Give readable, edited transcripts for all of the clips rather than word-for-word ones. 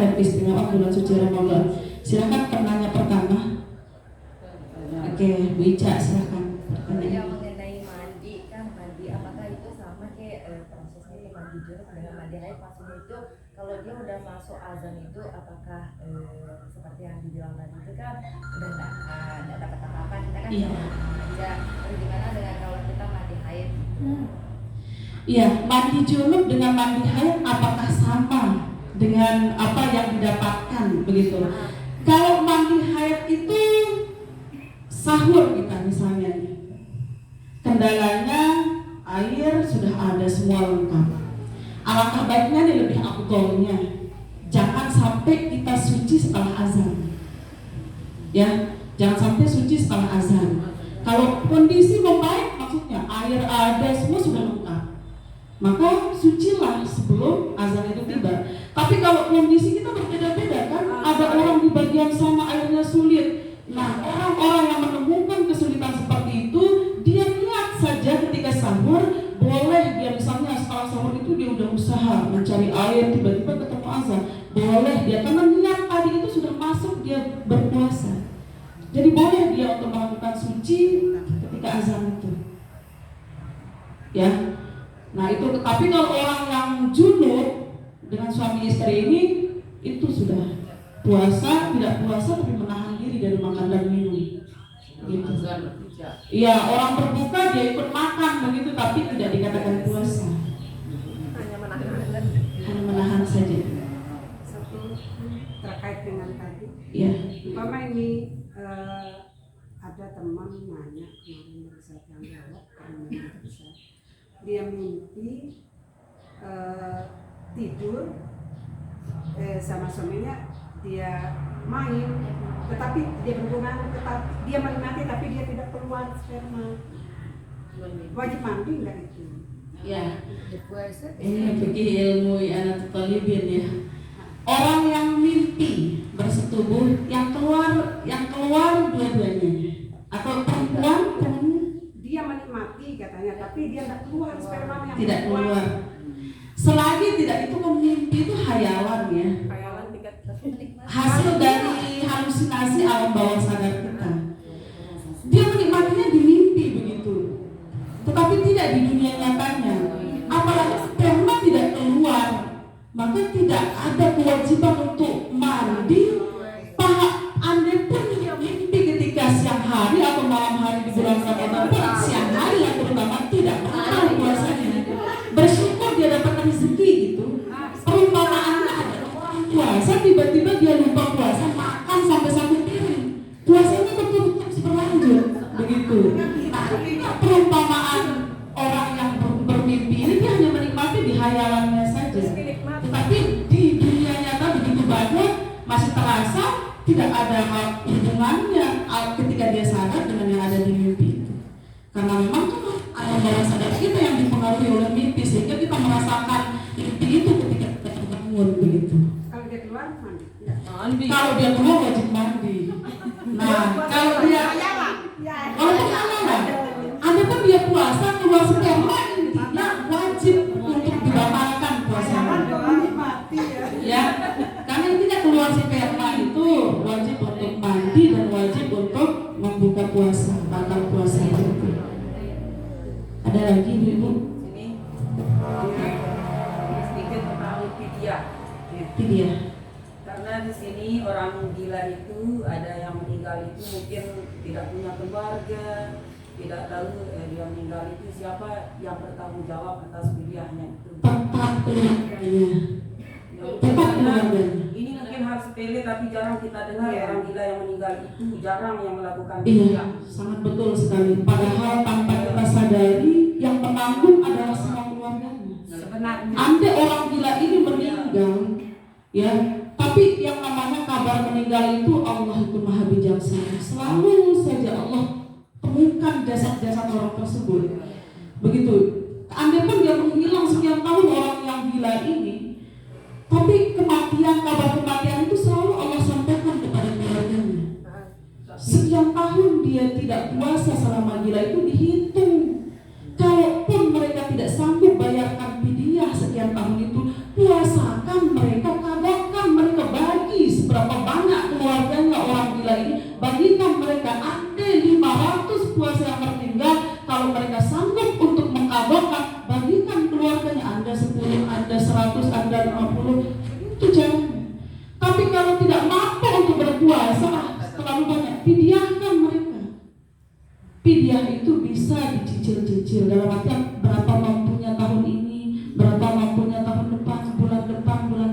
dan keistimewaan bulan suci Ramadan. Silakan penanya pertama. Oke, Bu Ica, silakan. Ya, mengenai mandi kan, mandi apakah itu sama kayak prosesnya mandi junub dengan mandi haid? Maksudnya itu kalau dia udah masuk azan itu apakah seperti yang dibilang tadi itu kan udah nggak dapat apa-apa, kita kan aja. Terus gimana dengan kalau kita mandi haid? Iya, mandi junub dengan mandi haid apakah sama dengan apa yang didapatkan begitu? Kalau mandi haid itu sahur kita misalnya, kendalanya air sudah ada semua lengkap. Alangkah baiknya nih lebih afdolnya, jangan sampai kita suci setelah azan. Ya, jangan sampai suci setelah azan. Kalau kondisi membaik, maksudnya air ada semua sudah lengkap, maka sucilah sebelum azan itu tiba. Tapi kalau kondisi kita berbeda-beda kan, ada orang di bagian sana airnya sulit. Nah, orang-orang yang menemukan kesulitan seperti itu, dia niat saja ketika sahur, boleh dia misalnya setelah sahur itu dia udah usaha mencari air, tiba-tiba ketemu azan, boleh dia, karena niat tadi itu sudah masuk dia berpuasa. Jadi boleh dia untuk melakukan suci ketika azan itu. Ya. Nah itu, tapi kalau orang yang junub dengan suami istri ini, itu sudah puasa, tidak puasa tapi menahan diri dari makan dan minum. Gitu. Iya, orang berbuka dia ikut makan begitu, tapi tidak dikatakan puasa. Hanya menahan saja. Satu terkait dengan tadi. Iya. Umpama ini ada teman nanya kemarin dari saat yang jawab karena memang bisa. Dia mimpi tidur sama suaminya, dia main, tetapi dia berhubungan, dia menikmati tapi dia tidak keluar sperma. Wajib mandi enggak itu? Ya. Ini fikih ilmu anak talibin ya. Orang yang mimpi bersetubuh, yang keluar dua-duanya, atau perempuan dia menikmati katanya, tapi dia tidak keluar sperma yang tidak keluar. Selagi tidak, itu kan mimpi itu hayalan ya. Hasil dari halusinasi alam bawah sadar kita. Dia menikmatinya di mimpi begitu, tetapi tidak di dunia nyatanya. Apalagi sperma tidak keluar, maka tidak ada kewajiban untuk mandi. Andai pun dia mimpi ketika siang hari atau malam hari di bulan Ramadan, siang hari yang terutama tidak batal puasanya. Bersyukur dia dapat rezeki gitu. Perumpamaannya adalah orang puasa tiba-tiba dia lupa puasa, makan sampai satu piring, puasanya tetap berlanjut begitu. Nah, perumpamaan orang yang bermimpi ini dia hanya menikmati di hayalannya saja, tetapi di dunia nyata begitu banyak masih terasa tidak ada hubungannya ketika dia sadar dengan yang ada di mimpi itu. Karena memang kan alam bawah sadar kita yang dipengaruhi oleh mimpi, sehingga kita merasakan mimpi itu ketika kita terbangun begitu. Kalau dia keluar mandi? Kalau dia keluar wajib mandi. Nah, kalau dia ada pun dia puasa keluar sperma, intinya wajib untuk dibatalkan puasanya. Ya, karena intinya keluar sperma itu wajib untuk mandi dan wajib untuk membuka puasa, batal puasa itu. Ada lagi ibu? Sedikit tentang fidyah. Fidyah. Karena di sini orang gila itu ada yang meninggal itu mungkin tidak punya keluarga, tidak tahu dia meninggal itu siapa yang bertanggung jawab atas fidyahnya itu. Tempat keluarganya. Ini mungkin hal sepele tapi jarang kita dengar orang gila yang meninggal itu jarang yang melakukan Iya, fidyah. sangat betul sekali. Padahal tanpa kita sadari yang penanggung adalah semua keluarganya. Sebenarnya Andai orang gila ini meninggal, ya, tapi yang namanya kabar meninggal itu Allah itu maha bijaksana. Selalu saja Allah temukan jasad-jasad orang tersebut. Begitu. Andai pun dia menghilang sekian tahun orang yang gila ini, tapi kematian, kabar kematian itu selalu Allah sampaikan kepada keluarganya. Sekian tahun dia tidak puasa selama gila itu dihitung. Kalaupun mereka tidak sanggup bayarkan fidyah sekian tahun itu, puasakan mereka, kabarkan mereka, itu jalannya. Tapi kalau tidak mampu untuk berpuasa, terlalu banyak, pidiahkan mereka. Pidiah itu bisa dicicil-cicil, dalam artian berapa mampunya tahun ini, berapa mampunya tahun depan, bulan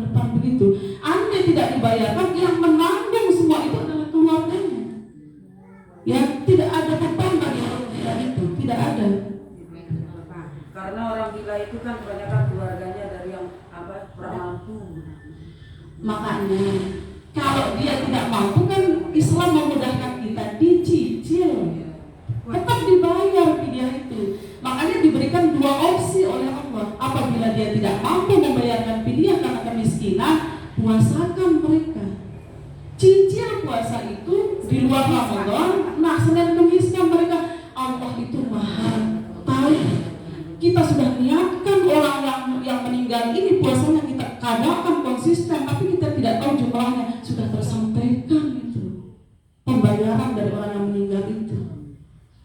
depan begitu. Andai tidak dibayarkan, yang menanggung semua itu adalah keluarganya. Ya, tidak ada beban bagi orang gila itu, tidak ada. Karena orang gila itu kan kebanyakan keluarganya dari yang kurang mampu. Makanya kalau dia tidak mampu kan Islam memudahkan kita dicicil, tetap dibayar pidiah itu. Makanya diberikan dua opsi oleh Allah. Apabila dia tidak mampu membayarkan pidiah karena kemiskinan, puasakan mereka. Cicil puasa itu di luar Ramadan. Nah, Senin Kamis kan mereka, Allah itu Maha tahu. Kita sudah niatkan orang yang meninggal ini puasanya kita kadakan konsisten, tapi kita tidak tahu jumlahnya. Sudah tersampaikan itu pembayaran dari orang yang meninggal itu.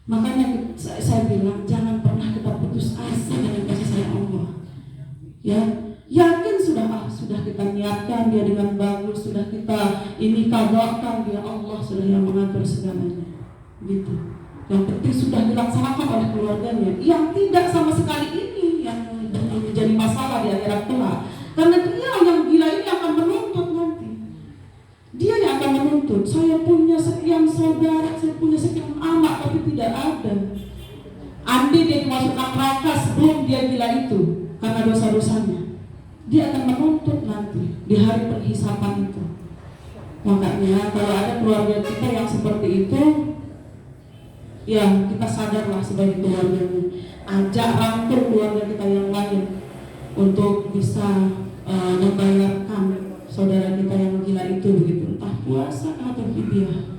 Makanya saya bilang jangan pernah kita putus asa dengan kasih sayang Allah. Ya, yakin sudah kita niatkan dia dengan bagus, sudah kita ini kadakan dia, Allah sudah yang mengatur segalanya. Gitu. Yang penting sudah dilaksanakan oleh keluarganya. Yang tidak sama sekali ini yang menjadi masalah di akhirat kelak. Karena dia yang gila ini akan menuntut nanti. Dia yang akan menuntut. Saya punya sekian saudara, saya punya sekian anak, tapi tidak ada. Andai dia dimasukkan neraka sebelum dia gila itu karena dosa-dosanya, dia akan menuntut nanti di hari penghisapan itu. Makanya kalau ada keluarga kita yang seperti itu, ya kita sadarlah sebagai keluarganya, ajak rangkul keluarga kita yang lain untuk bisa membayarkan saudara kita yang gila itu begitu, entah puasa atau fidyah.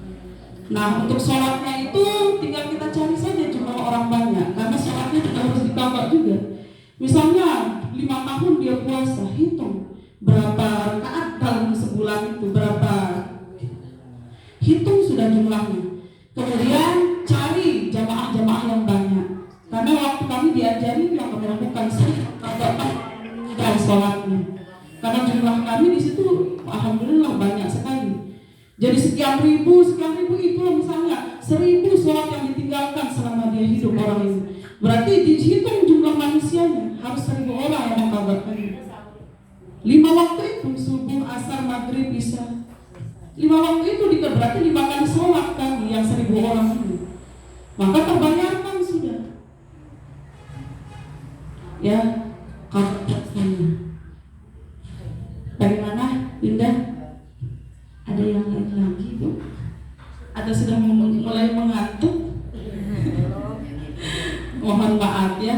Nah, untuk sholatnya itu tinggal kita cari saja jumlah orang banyak, karena sholatnya juga harus ditambah juga. Misalnya 5 tahun dia puasa, hitung berapa rakaat dalam sebulan itu, berapa, hitung sudah jumlahnya. Kemudian cari jamaah-jamaah yang banyak, karena waktu kami diajari yang kami lakukan dan sholatnya, karena jumlah kami di situ alhamdulillah banyak sekali. Jadi sekian ribu itu misalnya 1000 sholat yang ditinggalkan selama dia hidup orang ini. Berarti dihitung jumlah manusianya harus 1000 orang yang mengkabarkan. 5 waktu itu subuh, asar, maghrib, isya. 5 waktu itu berarti 5 kali sholat kan yang 1000 orang ini. Maka terbayarkan sudah. Ya, kabarnya. Bagaimana, Linda? Ada yang lain lagi, Bu? Ada sudah mulai mengantuk? Mohon maaf ya.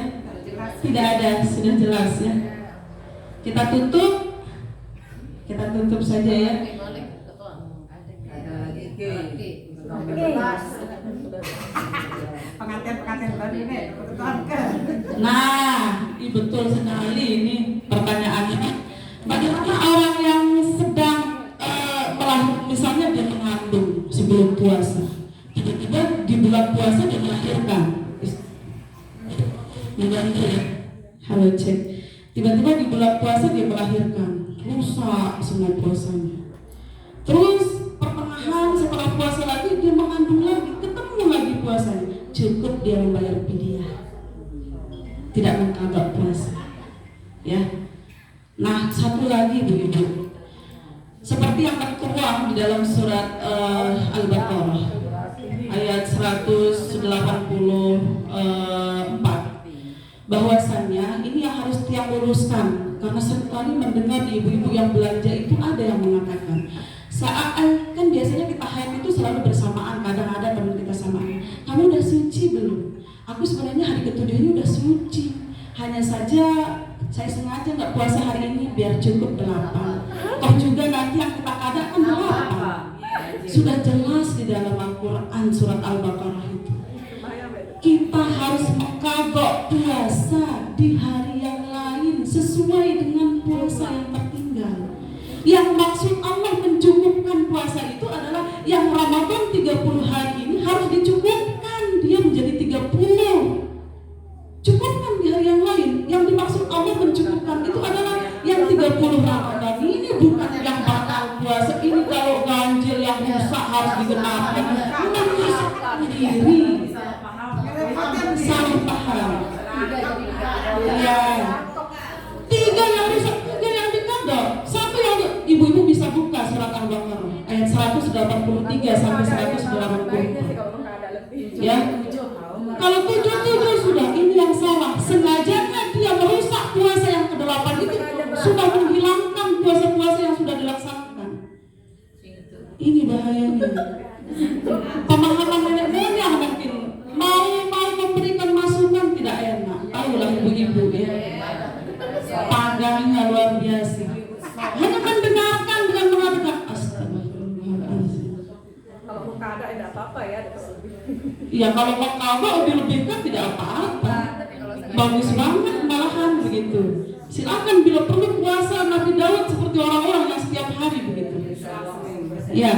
Tidak ada, sudah jelas ya. Kita tutup saja ya. Pengantin baru ini. Nah, ini betul sekali ini pertanyaannya. Bagaimana orang yang sedang misalnya dia mengandung sebelum puasa, tiba-tiba di bulan puasa dia melahirkan. Halo cek. Tiba-tiba di bulan puasa dia melahirkan, rusak semua puasanya. Terus pertengahan setelah puasa lagi dia mengandung lagi, ketemu lagi puasanya. Cukup dia membayar fidyah, tidak mengqadha puasa. Ya. Nah, satu lagi Bu Ibu. Seperti yang tertuang di dalam surat Al-Baqarah ayat 184, bahwasannya ini yang harus tiang luruskan, karena seringkali mendengar ibu-ibu yang belanja itu ada yang mengatakan saat kan biasanya kita haid itu selalu bersamaan, kadang ada teman kita samaan, kamu udah suci belum? Aku sebenarnya hari ke-7 ini udah suci, hanya saja saya sengaja nggak puasa hari ini biar cukup 8. Toh juga nanti yang kita kadakan 8. Sudah jelas di dalam Al-Quran surat Al-Baqarah itu. Kita harus mengqadha puasa di hari yang lain sesuai dengan puasa yang tertinggal. Yang maksud Allah mencukupkan puasa itu adalah yang Ramadan 30 hari ini harus dicukupkan, dia menjadi 30. Cukupkan di hari yang lain. Yang dimaksud Allah mencukupkan itu adalah yang 30 Ramadan diri, Salah paham. salah paham. Ya, tiga yang dikadok. Satu yang ibu-ibu bisa buka surat Al-Baqarah ayat 183 sampai 180. Ya, kalau 77 sudah ini yang salah. Sengajanya dia merusak puasa yang ke-8 itu, sudah menghilangkan puasa-puasa yang sudah dilaksanakan. Ini bahayanya. Pemahaman nenek moyang mungkin mau memberikan masukan tidak enak. Tahulah ibu-ibu ya. Pagangnya luar biasa. Hanya mendengarkan dengan mengatakan astagfirullahaladzim. Kalau muka ada tidak apa-apa ya. Ya kalau mau kabar lebih-lebihkan tidak apa-apa. Bagus banget malahan begitu. Silakan bila perlu puasa Nabi Daud seperti orang-orang yang setiap hari begitu. Ya.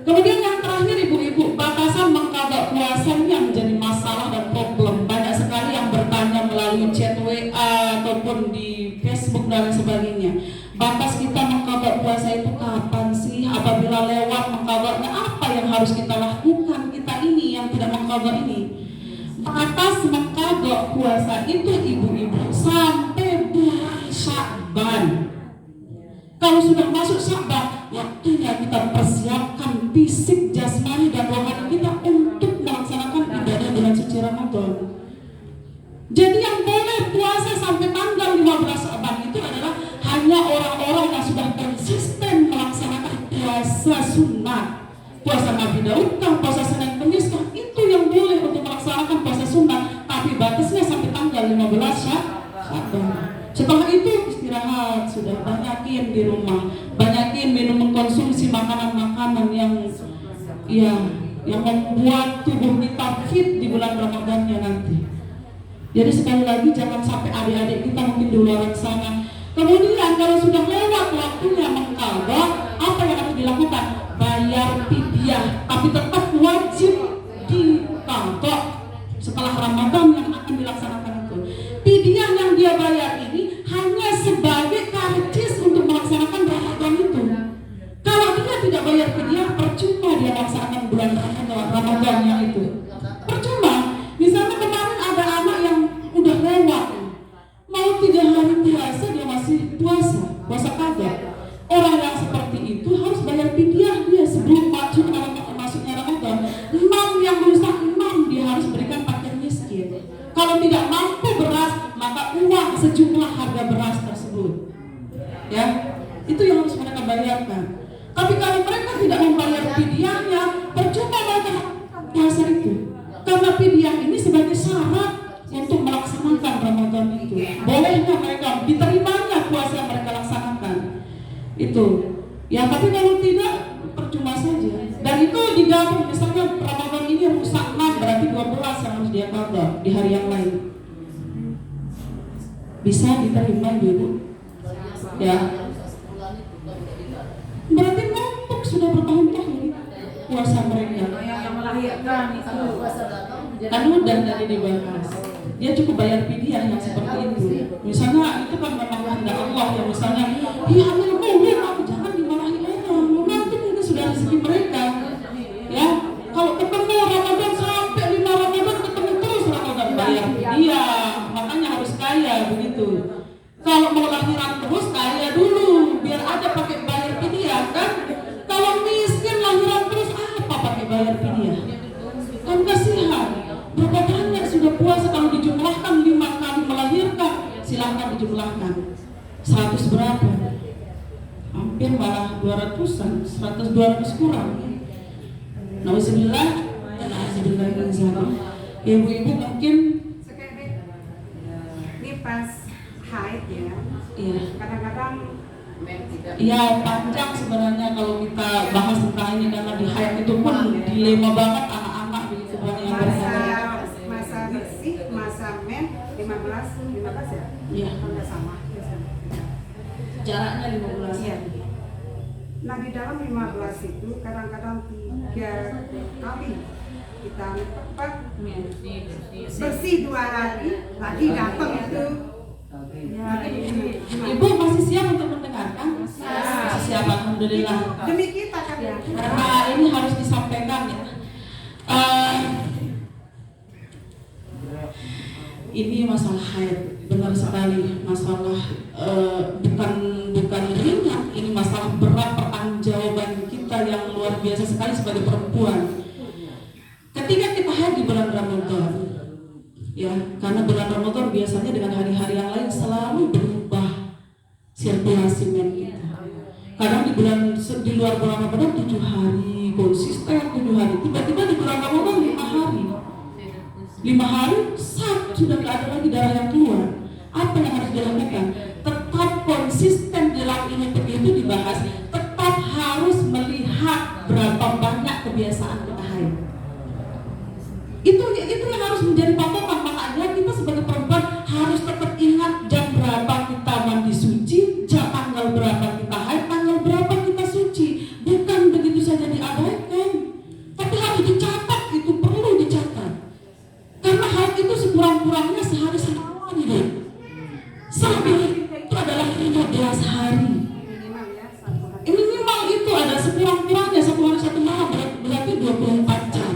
Kemudian yang terakhir ibu-ibu, batasan mengqadha puasa ini yang menjadi masalah dan problem. Banyak sekali yang bertanya melalui chat WA ataupun di Facebook dan sebagainya. Batas kita mengqadha puasa itu kapan sih? Apabila lewat mengqadhanya, apa yang harus kita lakukan? Kita ini yang tidak mengqadha ini. Batas mengqadha puasa itu ibu-ibu sampai bulan Sya'ban. Kalau sudah masuk Sya'ban, waktunya kita persiapkan fisik, jasmani, dan rohani kita untuk melaksanakan ibadah bulan suci Ramadan. Jadi yang boleh puasa sampai tanggal 15 Sya'ban itu adalah hanya orang-orang yang sudah konsisten melaksanakan puasa sunnah. Puasa Nabi Daud kah, puasa Senin Kemis kah, itu yang boleh untuk melaksanakan puasa sunnah. Tapi batasnya sampai tanggal 15 Sya'ban. Setelah itu istirahat, sudah banyakin di rumah, banyakin minum, mengkonsumsi makanan-makanan yang membuat tubuh kita fit di bulan Ramadannya nanti. Jadi sekali lagi jangan sampai adik-adik kita mungkin di luar sana. Kemudian kalau sudah lewat waktunya mengqadha, apa yang harus dilakukan? Bayar fidyah, tapi tetap wajib diqadha setelah Ramadan yang akan dilaksanakan itu. Fidyah yang dia bayar ini hanya sebagai karcis untuk melaksanakan Ramadan itu. Kalau dia tidak bayar fidyah, percuma dia melaksanakan bulan Ramadannya itu. Percuma. Misalnya kemarin ada anak yang udah lewat, mau 3 hari puasa dia masih puasa qadha. Orang yang seperti itu harus bayar fidyah dia sebelum masuknya Ramadan. 6 yang berusaha 6 dia harus berikan fakir miskin. Kalau tidak mampu beras, maka uang sejumlah harga beras tersebut. Ya, itu yang harus mereka bayarkan. Tapi kalau mereka tidak membayar fidyahnya, percuma mereka puasa itu. Karena fidyah ini sebagai syarat untuk melaksanakan Ramadan itu. Bolehnya mereka diterimanya puasa yang mereka laksanakan. Itu. Ya, tapi kalau tidak percuma saja. Dan itu digabung, misalnya Ramadan ini rusak 6, berarti 12 yang harus dia qadha di hari yang lain. Bisa diterima ibu-ibu? Ya. Berarti numpuk sudah bertahun-tahun puasa mereka. Yang melahirkan itu Kan udah tadi dibahas. Dia cukup bayar fidyah yang seperti itu. Misalnya itu kan memang kehendak Allah yang misalnya, iya ambil boleh, aku jangan dimarahi orang. Nanti mungkin sudah rezeki mereka. Ya, kalau ketemu Ramadan sampai 5 Ramadan ketemu terus Ramadan bayar fidyah. Makanya harus kaya begitu. Kalau mau lahiran terus kaya dulu, biar ada pakai bayar fidyah kan. Kalau miskin lahiran terus apa pakai bayar fidyah? Kan kasihan. Berapa banyak sudah puasa kalau dijumlahkan 5 kali melahirkan, silahkan dijumlahkan. 100 berapa? Hampir malah 200-an, 100-200 kurang. Nauzubillah, nauzubillah min zalik. Ibu-ibu mungkin ini pas haid ya. iya. Kadang-kadang Ya panjang sebenarnya kalau kita bahas tentang ini karena di haid itu pun dilema banget anak-anak begitu banyak yang bertanya. masa bersih, masa men 15 ya? Iya. Enggak sama. Jaraknya 15. Iya. Nah di dalam 15 itu kadang-kadang 3 kali kita bersih 2 hari lagi datang itu. Ibu masih siap untuk mendengarkan? Masih siap, alhamdulillah. Demi kita kan ya. Karena ini harus disampaikan ya. ini masalah haid, benar sekali, masalah bukan ringan, ini masalah berat pertanggungjawaban kita yang luar biasa sekali sebagai perempuan. Ketika kita haid di bulan Ramadan, ya, karena bulan Ramadan biasanya dengan hari-hari yang lain selalu berubah sirkulasi men kita. Kadang di luar bulan Ramadan 7 hari konsisten 7 hari, tiba-tiba di bulan Ramadan 5 hari sudah nggak ada lagi darah yang keluar. Apa yang harus dilakukan? Tetap konsisten dalam ilmu fikih itu dibahas, tetap harus melihat berapa banyak kebiasaan kita haid. Itu yang harus menjadi patokan. Makanya kita sebagai perempuan harus tetap ingat jam berapa kita mandi suci, tanggal berapa kita haid, tanggal berapa kita suci. Bukan begitu saja diabaikan, tapi harus dicatat, itu perlu dicatat. Karena haid itu sekurang-kurangnya sehari semalam, Bu. Selebih itu adalah 15 hari. Minimal itu ada sekurang-kurangnya 1 hari 1 malam, berarti 24 jam.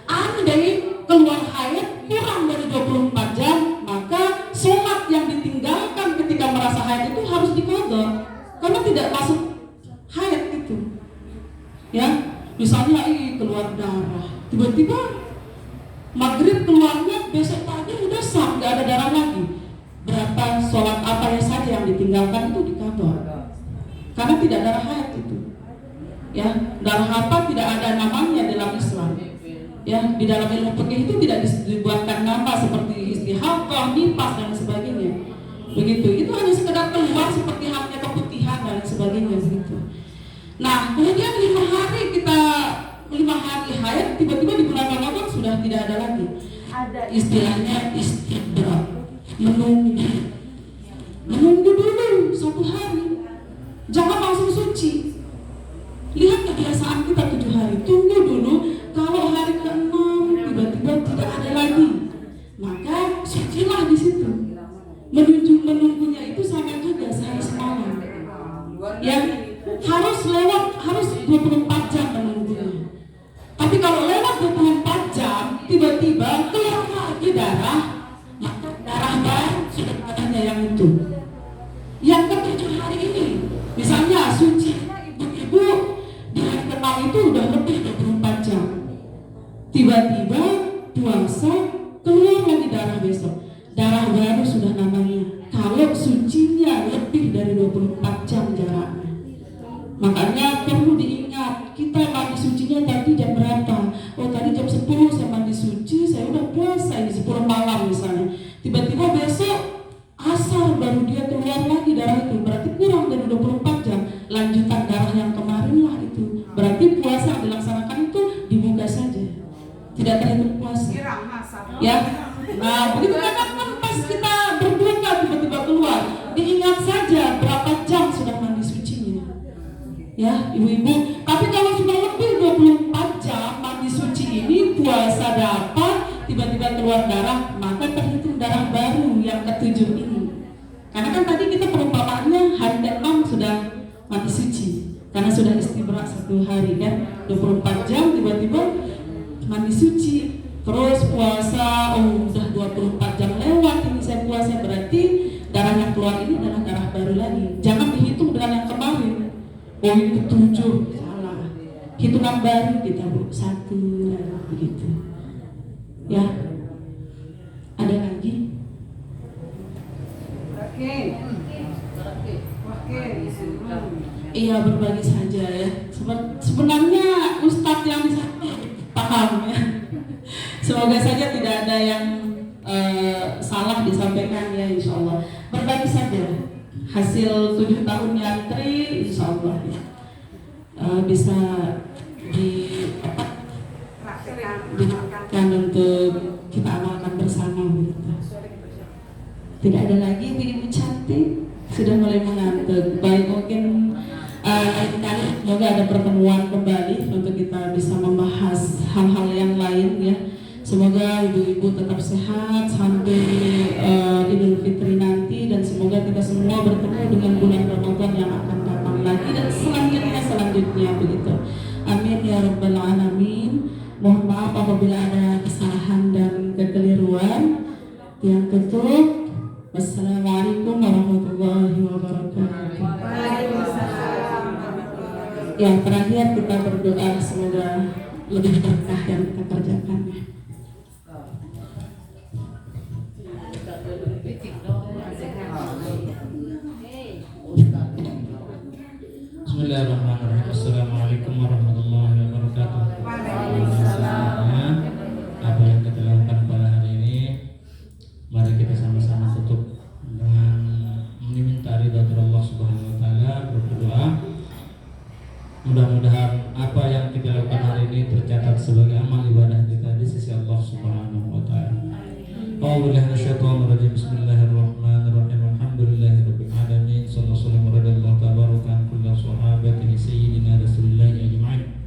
Andai keluar haid kurang dari 24 jam, maka sholat yang ditinggalkan ketika merasa haid itu harus diqadha, karena tidak masuk haid itu. Ya, misalnya keluar darah, tiba-tiba maghrib keluarnya, besok pagi udah sah, nggak ada darah lagi. Berapa sholat apa saja yang ditinggalkan itu diqadha, karena tidak darah haid itu. Ya, darah apa tidak ada namanya dalam Islam. Ya, di dalam ilmu fikih itu tidak dibuatkan nama seperti istihadah, nifas dan sebagainya. Begitu. Itu hanya sekedar keluar seperti halnya keputihan dan sebagainya begitu. Nah, kemudian 5 hari haid, tiba-tiba di bulan Ramadan sudah tidak ada lagi. Ada istilahnya istibra, menunggu dulu 1 hari. Jangan langsung suci. Lihat kebiasaan kita 7 hari, tunggu dulu. Kalau hari ke-6 tiba-tiba tidak ada lagi, maka sucilah di situ. Menunggunya itu sama juga sehari semalam. Yang harus 24 jam menunggunya. Tapi kalau lewat 24 jam tiba-tiba keluar lagi darah, maka darah baru sudah katanya yang itu. Yang ke-7 hari ini, misalnya sucinya ibu-ibu di hari ke-6 itu udah lebih 24 jam. Tiba-tiba puasa, keluar lagi darah besok. Darah baru sudah namanya. Kalau sucinya lebih dari 24 jam jaraknya. Makanya perlu diingat, kita mandi sucinya tadi jam berapa? Oh, tadi jam 10 saya mandi suci, saya udah puasa ini 10 malam misalnya. Tiba-tiba besok asar baru dia keluar lagi darah itu. Berarti kurang dari 24 jam. Lanjutan darah yang kemarin lah itu. Berarti puasa yang dilaksanakan itu dibuka saja, tidak terhitung puasa. Ya, nah begitu kan pas kita berbuka tiba-tiba keluar, diingat saja berapa jam sudah mandi sucinya. Ya, ibu-ibu. Tapi kalau sudah lebih 24 jam mandi suci ini, puasa dapat, tiba-tiba keluar darah, maka terhitung darah baru yang ke-7 ini. Karena kan tadi kita perumpamaannya hari ke-6 sudah mandi suci, karena sudah istibra 1 hari kan, 24 jam tiba-tiba mandi suci, terus puasa, udah 24 jam lewat ini saya puasa, berarti darah yang keluar ini adalah darah baru lagi. Jangan dihitung dengan yang kemarin. Oh, ini ke-7, salah. Hitungan baru kita, Bu, 1 begitu. Ya. Ada lagi? Oke. Iya, berbagi saja ya. Sebenarnya Ustadz yang bisa paham ya. Semoga saja tidak ada yang salah disampaikan ya, insya Allah. Berbagi saja hasil 7 tahun nyantri, insya Allah ya. Bisa dipraktekkan untuk kita amalkan bersama begitu. Tidak ada lagi ibu-ibu cantik, sudah mulai mengantuk. Baik, mungkin semoga ada pertemuan kembali untuk kita bisa membahas hal-hal yang lain ya. Semoga ibu-ibu tetap sehat sampai Idul Fitri nanti, dan semoga kita semua bertemu dengan bulan Ramadan yang akan datang lagi dan selanjutnya begitu. Amin ya rabbal alamin. Mohon maaf apabila ada kesalahan dan kekeliruan. Yang tutup, wassalamualaikum warahmatullahi wabarakatuh. Waalaikumsalam. Yang terakhir kita berdoa semoga lebih berkah yang kita kerjakan. Bismillahirrahmanirrahim. Assalamualaikum warahmatullahi wabarakatuh. Waalaikumsalam. Apa yang kita lakukan pada hari ini, mari kita sama-sama tutup dengan meminta ridha dari Allah Subhanahu wa taala, berdoa. Mudah-mudahan apa yang kita lakukan hari ini tercatat sebagai amal ibadah kita di sisi Allah Subhanahu wa taala. A'udzubillahi minasyaitonir rajim. Bismillahirrahmanirrahim. Alhamdulillahirabbil alamin. Sallallahu alaihi tabaraka kullu sahabatihi sayyidina Rasulillahi ajma'in.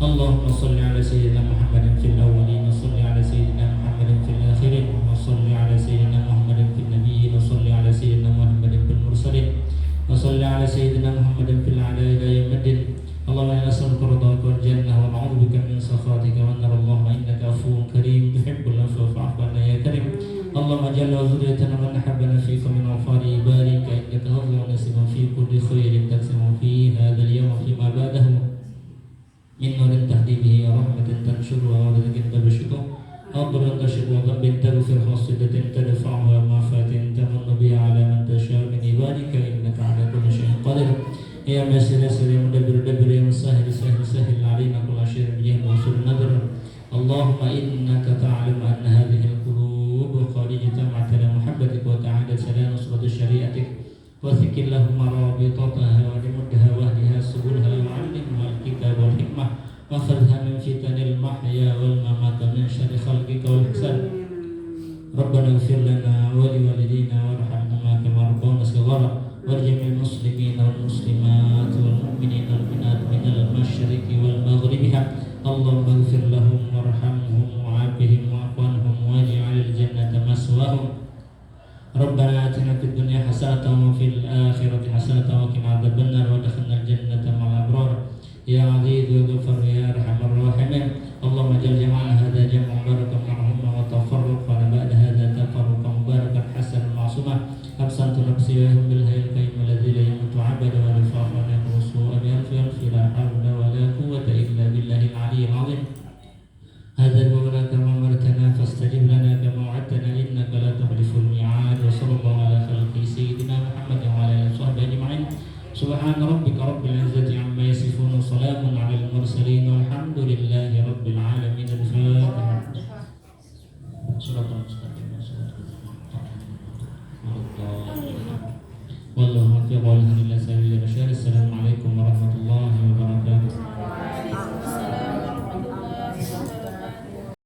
Allahumma shalli ala sayyidina Muhammadin fil awwalin wa shalli ala sayyidina Muhammadin fil akhirin wa shalli ala sayyidina Muhammadin fil nabiyyin wa shalli ala sayyidina Muhammadin fil mursalin wa shalli ala sayyidina Muhammadin fil a'la ila yaumiddin. Allahumma inna nas'aluka ridhaka wal jannah wa na'udzu bika min sakhatika wa nar. Allahumma innaka afuwwun karim tuhibbul afwa fa'fu 'anna ya karim. Allahumma jalla wa zurriyatana man habbana fika min afari barika innaka hadhihi nasiban fi kulli khairin taksimu fi hadzal yawm fi ma ba'dahu min nurin tahdi bihi wa rahmatin tanshuru wa rizqin tabshutu adran tashku wa dhanbin taghfir hasidatin tadfa'u wa mafatin tamannu biha ala man tasha min ibadika innaka ala kulli shay'in qadir. Ya Masih ya Mudabbir Dabbir ya Musahil Sahil alaina kulla syai'in bihi mawsul nadr. Allahumma innaka ta'lamu anna hadhihi al-qulub qad ijtama'at ala muhabbatik wa ta'adat ala nusrat syari'atik wa thiqil lahum rabitataha wa limuddaha wa ahliha subulha wa 'allimha al-kitab wal hikmah wa khadha min fitanil mahya wal mamat min syarri khalqika wal hisab. Rabbana ighfir lana wa liwalidina warhamhuma kama rabbawna shighara warjamil muslimin wal muslimat wal mu'minin wal mu'minat minal masyriqi wal maghribiha. Allahumma ighfir lahum warhamhum wa'afihim wa'fu anhum waj'alil jannata maswahum. Rabbana atina fid dunya hasanatan wa fil akhirati hasanatan wa qina adzabannar wa adkhilnal jannata ma'al abrar. Ya 'aziz ya ghafar ya arhamar rahimin. Allahumma jal jama'ana hadha jam'an barakan marhuma wa tafarruqana ba'da hadha tafarruqan mubarakan hasanan ma'sumah. Absantu nafsi wa bil hayyil qayyum alladzi la yamutu 'abada wa la fa'ala rusu'a bi alfi la hawla wa la quwwata illa billahil 'aliyyil 'azim. Hadza wa kama amartana fastajib lana kama wa'adtana innaka la tukhliful mi'ad. Wa sallallahu ala khalqi sayyidina Muhammad wa ala alihi wa sahbihi ajma'in. Subhana rabbika rabbil 'izzati 'amma yasifun wa salamun 'alal mursalin walhamdulillahi rabbil 'alamin. Al-Fatihah. Suratul Mustaqim. Wallahu a'lam. Walhamdulillah. Assalamualaikum.